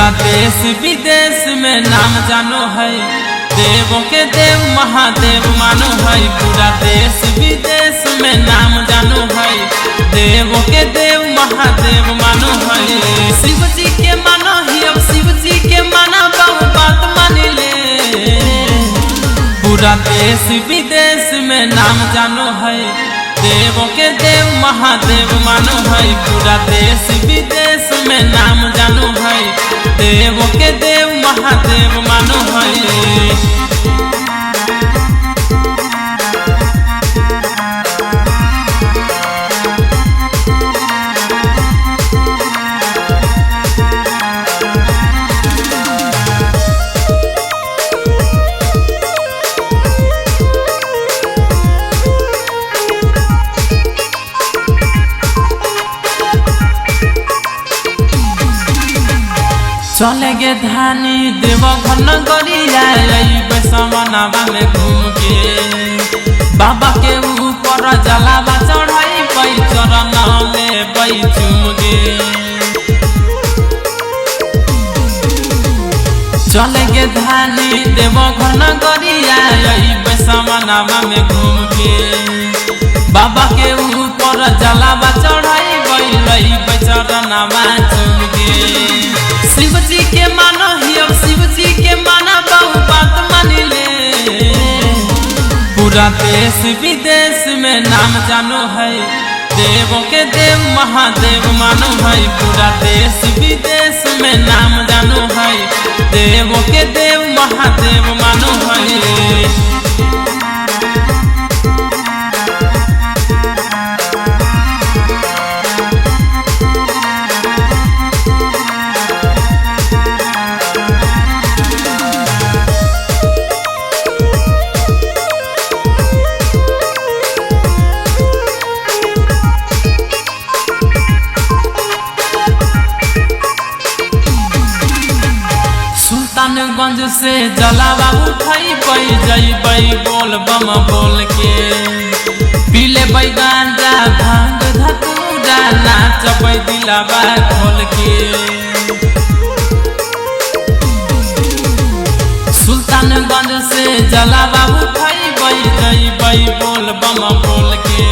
पूरा देश विदेश में नाम जानो है, देवों के देव महादेव मानो है। पूरा देश विदेश में नाम जानो है, देवों के देव महादेव मानो है। शिव जी के मानो ही अब शिव जी के माना बहु बात मान ले। पूरा देश विदेश में नाम जानो है, देवों के देव महादेव मानो है। पूरा देश विदेश में नाम जानो है, देवों के देव महादेव मानो है। चलेगे धानी देवघर नगरिया बैसवनावा में घूम के। बाबा के ऊपर जलावा चढ़ाई पै चरण में पै चूम गे। चलेगे धानी देवघर नगरिया बैसवनावा में घूम के। बाबा के ऊपर जलावा चढ़ाई पै चरण में चूम गे। शिव जी के मानो ही अब शिव जी के माना बहु बात मान ले। पूरा देश विदेश में नाम जानो है, देवों के देव महादेव मानो है। पूरा देश विदेश में नाम जानो है, देवों के देव महादेव मानो है। सुल्तानगंज से जलावा उठाई पै जैबै बोल बम बोल के। पीले गांजा भांग धतूरा नाचबै दिलावा खोल के। सुल्तानगंज से जलावा उठाई जैबै बोल बम बोल के।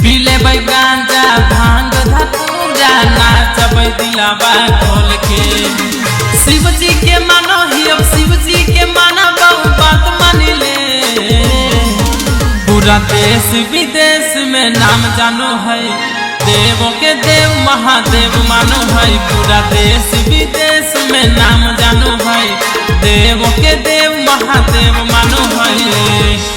पीले गांजा भांग धतूरा नाचबै दिलावा खोल के। शिव जी के मानो ही अब शिव जी के माना बहु बात मान ले। पूरा देश विदेश में नाम जानो है, देवों के देव महादेव मानो है। पूरा देश विदेश में नाम जानो है, देवों के देव महादेव मानो है।